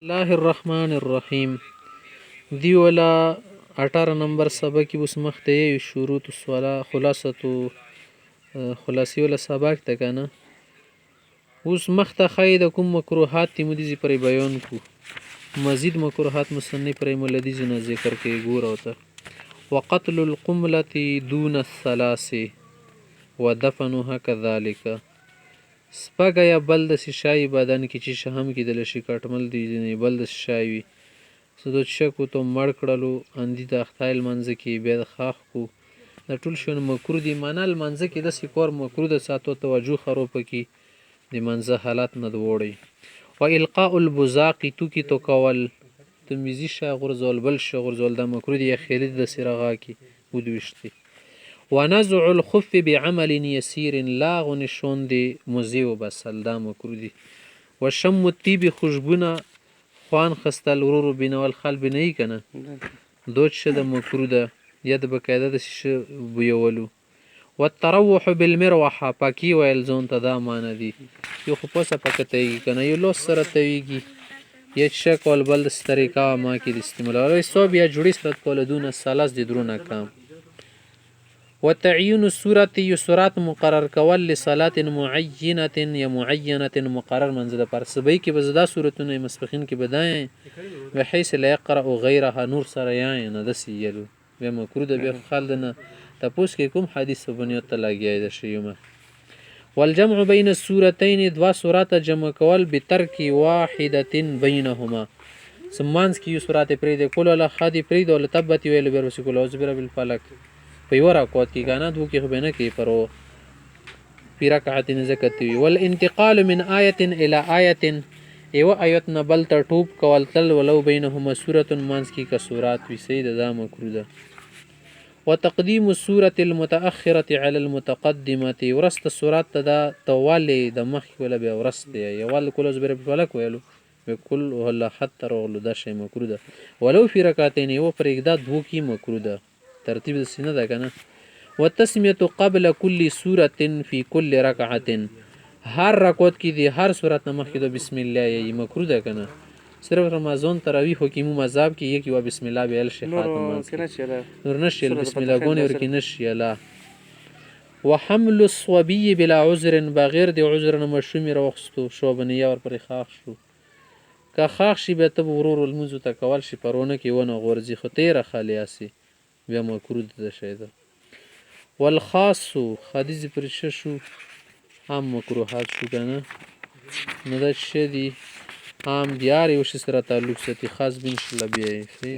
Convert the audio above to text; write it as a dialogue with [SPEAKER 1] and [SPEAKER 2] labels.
[SPEAKER 1] الله الرحمن الرحیم دی ولا 18 نمبر سبق کی اوس مخته شروط الصلاه خلاصي ولا سبق ته کنه اوس مخته خید کوم مکروهات تی مدیزی پر بیان کو مزید مکروهات مصنف پر ملدیز نه ذکر کې ګور اوته وقتل القمله دون الثلاث ودفنها كذلك سپاګه یا بل د شای بدن کې چې شهم کې د لشي کټمل دی نه بل د شای وي سدو شکو ته مړ کړلو اندی د اختایل منځ کې بیا د خاخ کو د ټول شون مکرو دی منل منځ کې د سکور مکرو د ساتو توجه خروپ کې د منځ حالت نه دوړي و القاء البزاق تو کی تو کول تمیزی شا غرزول بل شغرزول د مکرو دی خیرید د سرغا کې ودوشتي ونزع الخف بعمل يسير لاغ شوند مزيو بسل دا مکرو دی وشم الطيب خوشبونه خوان خستل ورور بینول خلب نه کنه دوت شه د مکرو ده ید بقاعده د ش بویولو والتروح بالمروحه پاکی ویل زون ته دا مان دي یو خو پسه پکته کنه یو لوس سره تویږي یک شکل بل طریقه ما کې د استعمال سو بیا جوړی سره کول دون سلاس د درونه کام وتعيين السورة يسرات مقرر کول لصلاه معينه یا معينه مقرر منزله پر سبي کې بزدا صورتونه مسبخین کې بدای بحيث لا يقرأ غيرها نور سره یا نه د سیلو به مکرو د به خالدنه تاسو کې کوم حدیث بنیت تلاګی د شیمه والجمع بين السورتين دوا سورات جمع کول بترک واحده بينهما سمانس کې یو سورات پرې د کول له خادي پرې د تبت ویل بر وسکول اوس بر بالفلک پیورا کوت کی غانا دو کې خبنه کې پرو پیرا کاتین زکت وی والانتقال من آیه الى آیه ایو آیت نبل تر ټوب کول تل ولو بینهما سوره مانس کی کا سورات وی سید دا مکرو ده وتقديم السوره المتاخره على المتقدمه ورست سورات دا توالي د مخ ولا به ورست یوال کول زبر بالفلک ویلو بكل ولا حتى رغلو دا شی مکرو ده ولو فی رکعتین و پر اقداد دو کی مکرو ده ترتیب السنه ده کنه والتسميه قبل كل سوره في كل ركعه هر رکعت کې دی هر سورت نه مخکې د بسم الله یې مکرو ده کنه صرف رمضان تراویح حکیم مذهب کې یک و بسم الله به ال شي خاتم نور نشي بسم الله غونې ورکی نشي لا وحمل الصبي بلا عذر بغیر د عذر نه مشوم روخستو شو بنیا ور پر خاخ شو که خاخ شي به ته ورور الموزو تکول شي پرونه کې ونه غورځي خو تیره خالیاسي بیا مکرو ده شیده والخاص حدیث پرشه شو هم مکروهات شو کنه نو دا شدی هم بیاری وش سره تعلق ستی خاص بن شله بیای